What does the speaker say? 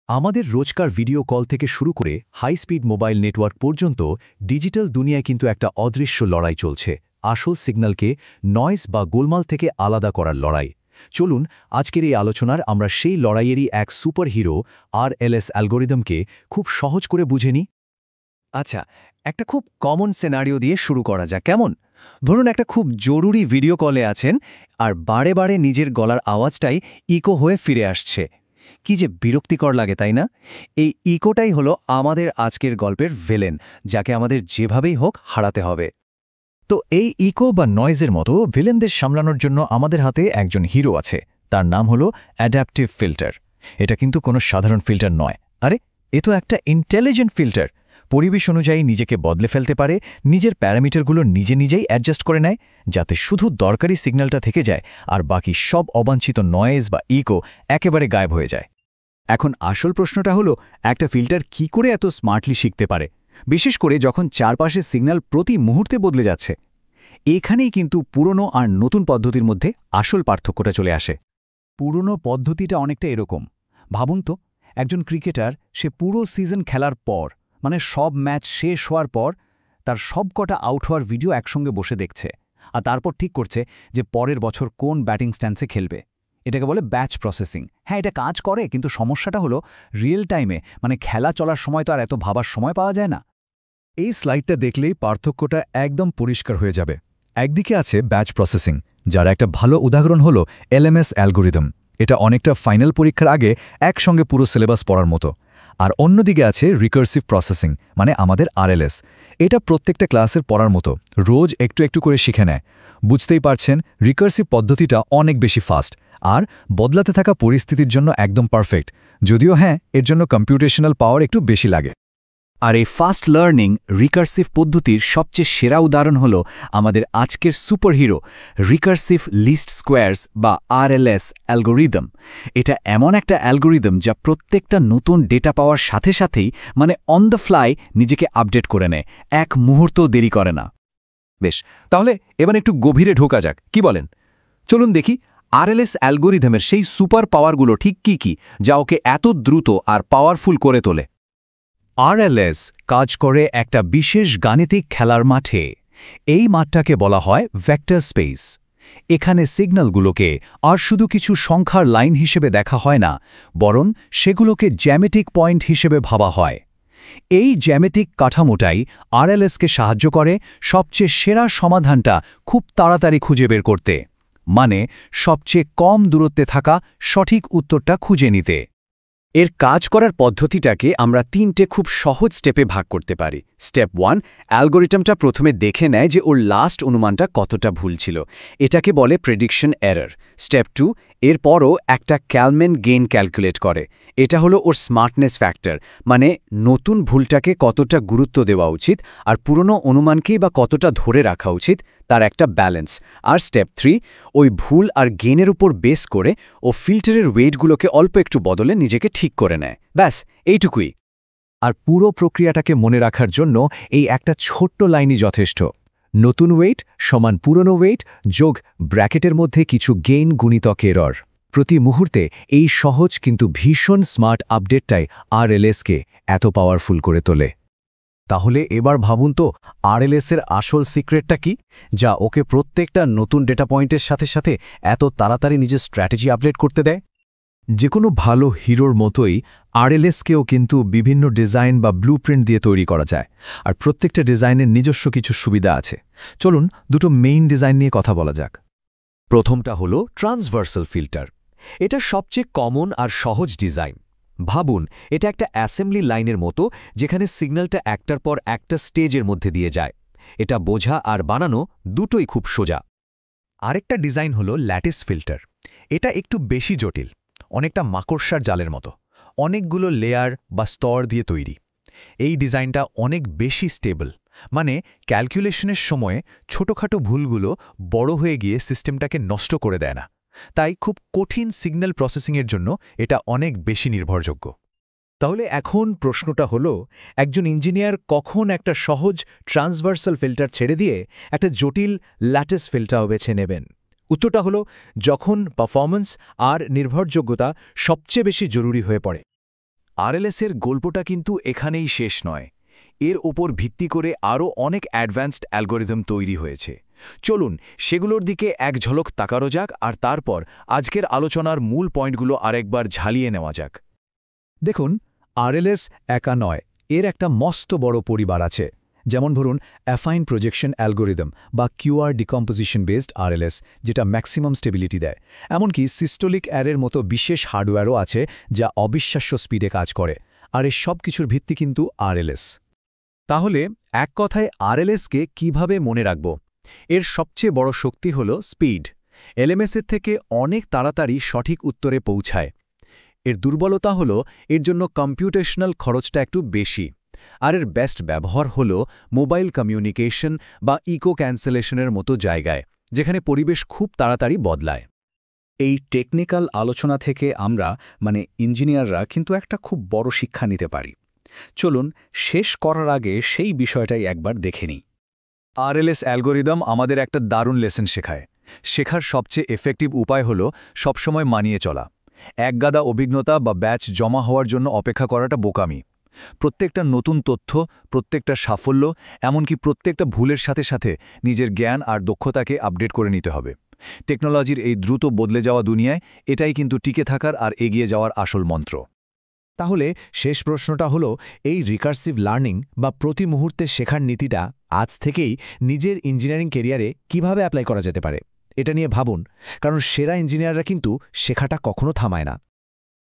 আমাদের রোজকার video call থেকে শুরু করে হাই স্পিড মোবাইল নেটওয়ার্ক পর্যন্ত ডিজিটাল দুনিয়ায় কিন্তু একটা অদৃশ্য লড়াই চলছে আসল সিগন্যালকে নয়েজ বা গোলমাল থেকে আলাদা করার লড়াই। চলুন আজকের এই আলোচনার আমরা সেই লড়াইয়েরই এক সুপার হিরো আরএলএস অ্যালগোরিদমকে খুব সহজ করে বুঝে নিই। আচ্ছা, একটা খুব কমন সিনারিও দিয়ে শুরু করা যাক, কেমন? ধরুন একটা খুব জরুরি ভিডিও কলে আছেন আর বারে বারে নিজের গলার আওয়াজটাই ইকো হয়ে ফিরে আসছে। কি যে বিরক্তিকর লাগে, তাই না? এই ইকোটাই হলো আমাদের আজকের গল্পের ভিলেন, যাকে আমাদের যেভাবেই হোক হারাতে হবে। তো এই ইকো বা নয়েজের মতো ভিলেনদের সামলানোর জন্য আমাদের হাতে একজন হিরো আছে, তার নাম হলো অ্যাডাপটিভ ফিল্টার। এটা কিন্তু কোনো সাধারণ ফিল্টার নয়, আরে এ তো একটা ইন্টেলিজেন্ট ফিল্টার। পরিবেশ অনুযায়ী নিজেকে বদলে ফেলতে পারে, নিজের প্যারামিটারগুলো নিজেই অ্যাডজাস্ট করে নেয়, যাতে শুধু দরকারি সিগন্যালটা থেকে যায় আর বাকি সব অবাঞ্ছিত নয়েজ বা ইকো একেবারে গায়েব হয়ে যায়। এখন আসল প্রশ্নটা হলো, একটা ফিল্টার কি করে এত স্মার্টলি শিখতে পারে, বিশেষ করে যখন চারপাশের সিগন্যাল প্রতি মুহূর্তে বদলে যাচ্ছে? এখানেই কিন্তু পুরনো আর নতুন পদ্ধতির মধ্যে আসল পার্থক্যটা চলে আসে। পুরনো পদ্ধতিটা অনেকটা এরকম। ভাবুন তো, একজন ক্রিকেটার সে পুরো সিজন খেলার পর, মানে সব ম্যাচ শেষ হওয়ার পর তার সবকটা আউট হওয়ার ভিডিও একসঙ্গে বসে দেখছে, আর তারপর ঠিক করছে যে পরের বছর কোন ব্যাটিং স্ট্যান্সে খেলবে। এটাকে বলে ব্যাচ প্রসেসিং। হ্যাঁ, এটা কাজ করে, কিন্তু সমস্যাটা হলো রিয়েল টাইমে, মানে খেলা চলার সময় তো আর এত ভাবার সময় পাওয়া যায় না। এই স্লাইডটা দেখলেই পার্থক্যটা একদম পরিষ্কার হয়ে যাবে। একদিকে আছে ব্যাচ প্রসেসিং, যার একটা ভালো উদাহরণ হলো এলএমএস অ্যালগোরিদম। এটা অনেকটা ফাইনাল পরীক্ষার আগে একসঙ্গে পুরো সিলেবাস পড়ার মতো। আর অন্যদিকে আছে রিকার্সিভ প্রসেসিং, মানে আমাদের আরএলএস। এটা প্রত্যেকটা ক্লাসের পড়ার মতো, রোজ একটু একটু করে শিখে নেয়। বুঝতেই পারছেন, রিকার্সিভ পদ্ধতিটা অনেক বেশি ফাস্ট আর বদলাতে থাকা পরিস্থিতির জন্য একদম পারফেক্ট, যদিও হ্যাঁ, এর জন্য কম্পিউটেশনাল পাওয়ার একটু বেশি লাগে। আর এই ফাস্ট লার্নিং রিকার্সিভ পদ্ধতির সবচেয়ে সেরা উদাহরণ হল আমাদের আজকের সুপারহিরো রিকার্সিভ লিস্ট স্কোয়ারস বা আরএলএস অ্যালগোরিদম। এটা এমন একটা অ্যালগোরিদম যা প্রত্যেকটা নতুন ডেটা পাওয়ার সাথে সাথেই, মানে অন দ্য ফ্লাই, নিজেকে আপডেট করে নেয়, এক মুহূর্তও দেরি করে না। বেশ, তাহলে এবার একটু গভীরে ঢোকা যাক, কি বলেন? চলুন দেখি আরএলএস অ্যালগোরিদমের সেই সুপার পাওয়ারগুলো ঠিক কি যা ওকে এত দ্রুত আর পাওয়ারফুল করে তোলে। আরএলএস কাজ করে একটা বিশেষ গাণিতিক খেলার মাঠে। এই মাঠটাকে বলা হয় ভেক্টর স্পেস। এখানে সিগন্যালগুলোকে আর শুধু কিছু সংখ্যার লাইন হিসেবে দেখা হয় না, বরং সেগুলোকে জ্যামিতিক পয়েন্ট হিসেবে ভাবা হয়। এই জ্যামিতিক কাঠামোটাই আরএলএসকে সাহায্য করে সবচেয়ে সেরা সমাধানটা খুব তাড়াতাড়ি খুঁজে বের করতে, মানে সবচেয়ে কম দূরত্বে থাকা সঠিক উত্তরটা খুঁজে নিতে। এর কাজ করার পদ্ধতিটাকে আমরা তিনটে খুব সহজ স্টেপে ভাগ করতে পারি। স্টেপ 1, অ্যালগোরিদমটা প্রথমে দেখে নেয় যে ওর লাস্ট অনুমানটা কতটা ভুল ছিল, এটাকে বলে প্রেডিকশন এরর। স্টেপ 2, এরপরও একটা ক্যালম্যান গেইন ক্যালকুলেট করে। এটা হলো ওর স্মার্টনেস ফ্যাক্টর, মানে নতুন ভুলটাকে কতটা গুরুত্ব দেওয়া উচিত আর পুরনো অনুমানকেই বা কতটা ধরে রাখা উচিত, তার একটা ব্যালেন্স। আর স্টেপ 3, ওই ভুল আর গেইনের উপর বেস করে ও ফিল্টারের ওয়েটগুলোকে অল্প একটু বদলে নিজেকে ঠিক করে নেয়। ব্যাস, এইটুকুই। আর পুরো প্রক্রিয়াটাকে মনে রাখার জন্য এই একটা ছোট্ট লাইনই যথেষ্ট। নতুন ওয়েট সমান পুরনো ওয়েট যোগ ব্র্যাকেটের মধ্যে কিছু গেইন গুণিতক এরর। প্রতি মুহূর্তে এই সহজ কিন্তু ভীষণ স্মার্ট আপডেটটাই আরএলএসকে এত পাওয়ারফুল করে তোলে। তাহলে এবার ভাবুন তো, আরএলএসের আসল সিক্রেটটা কি, যা ওকে প্রত্যেকটা নতুন ডেটা পয়েন্টের সাথে সাথে এত তাড়াতাড়ি নিজের স্ট্র্যাটেজি আপডেট করতে দেয়? যে কোনো ভালো হিরোর মতোই আরএলএসকেও কিন্তু বিভিন্ন ডিজাইন বা ব্লুপ্রিন্ট দিয়ে তৈরি করা যায়, আর প্রত্যেকটা ডিজাইনের নিজস্ব কিছু সুবিধা আছে। চলুন দুটো মেইন ডিজাইন নিয়ে কথা বলা যাক। প্রথমটা হলো ট্রান্সভার্সাল ফিল্টার। এটা সবচেয়ে কমন আর সহজ ডিজাইন। ভাবুন, এটা একটা অ্যাসেম্বলি লাইনের মতো, যেখানে সিগন্যালটা একটার পর একটা স্টেজের মধ্যে দিয়ে যায়। এটা বোঝা আর বানানো দুটোই খুব সোজা। আরেকটা ডিজাইন হলো ল্যাটিস ফিল্টার। এটা একটু বেশি জটিল, অনেকটা মাকড়সার জালের মতো, অনেকগুলো লেয়ার বা স্তর দিয়ে তৈরি। এই ডিজাইনটা অনেক বেশি স্টেবল, মানে ক্যালকুলেশনের সময়ে ছোটখাটো ভুলগুলো বড় হয়ে গিয়ে সিস্টেমটাকে নষ্ট করে দেয় না। তাই খুব কঠিন সিগন্যাল প্রসেসিংয়ের জন্য এটা অনেক বেশি নির্ভরযোগ্য। তাহলে এখন প্রশ্নটা হলো, একজন ইঞ্জিনিয়ার কখন একটা সহজ ট্রান্সভার্সাল ফিল্টার ছেড়ে দিয়ে একটা জটিল ল্যাটিস ফিল্টার বেছে নেবেন? উত্তরটা হলো, যখন পারফরম্যান্স আর নির্ভরযোগ্যতা সবচেয়ে বেশি জরুরি হয়ে পড়ে। আরএলএসের গল্পটা কিন্তু এখানেই শেষ নয়। এর ওপর ভিত্তি করে আরও অনেক অ্যাডভান্সড অ্যালগোরিদম তৈরি হয়েছে। চলুন সেগুলোর দিকে এক ঝলক তাকানো যাক, আর তারপর আজকের আলোচনার মূল পয়েন্টগুলো আরেকবার ঝালিয়ে নেওয়া যাক। দেখুন, আরএলএস একা নয়, এর একটা মস্ত বড় পরিবার আছে। যেমন ধরুন অ্যাফাইন প্রজেকশন অ্যালগোরিদম বা কিউআর ডিকম্পোজিশন বেসড আরএলএস, যেটা ম্যাক্সিমাম স্টেবিলিটি দেয়। এমনকি সিস্টোলিক অ্যারের মতো বিশেষ হার্ডওয়্যারও আছে যা অবিশ্বাস্য স্পিডে কাজ করে। আর এর সব কিছুর ভিত্তি কিন্তু আরএলএস। তাহলে এক কথায় আরএলএসকে কিভাবে মনে রাখব? এর সবচেয়ে বড় শক্তি হল স্পিড। এলএমএসের থেকে অনেক তাড়াতাড়ি সঠিক উত্তরে পৌঁছায়। এর দুর্বলতা হল এর জন্য কম্পিউটেশনাল খরচটা একটু বেশি। আর এর বেস্ট ব্যবহার হল মোবাইল কমিউনিকেশন বা ইকো ক্যান্সেলেশনের মতো জায়গায়, যেখানে পরিবেশ খুব তাড়াতাড়ি বদলায়। এই টেকনিক্যাল আলোচনা থেকে আমরা ইঞ্জিনিয়াররা কিন্তু একটা খুব বড় শিক্ষা নিতে পারি। চলুন শেষ করার আগে সেই বিষয়টাই একবার দেখে নিই। আরএলএস অ্যালগোরিদম আমাদের একটা দারুণ লেসন শেখায়। শেখার সবচেয়ে এফেক্টিভ উপায় হল সবসময় মানিয়ে চলা। একগাদা অভিজ্ঞতা বা ব্যাচ জমা হওয়ার জন্য অপেক্ষা করাটা বোকামি। প্রত্যেকটা নতুন তথ্য, প্রত্যেকটা সাফল্য, এমনকি প্রত্যেকটা ভুলের সাথে সাথে নিজের জ্ঞান আর দক্ষতাকে আপডেট করে নিতে হবে। টেকনোলজির এই দ্রুত বদলে যাওয়া দুনিয়ায় এটাই কিন্তু টিকে থাকার আর এগিয়ে যাওয়ার আসল মন্ত্র। তাহলে শেষ প্রশ্নটা হলো, এই রিকার্সিভ লার্নিং বা প্রতি মুহূর্তে শেখার নীতিটা আজ থেকেই নিজের ইঞ্জিনিয়ারিং ক্যারিয়ারে কিভাবে অ্যাপ্লাই করা যেতে পারে? এটা নিয়ে ভাবুন, কারণ সেরা ইঞ্জিনিয়াররা কিন্তু শেখাটা কখনো থামায় না।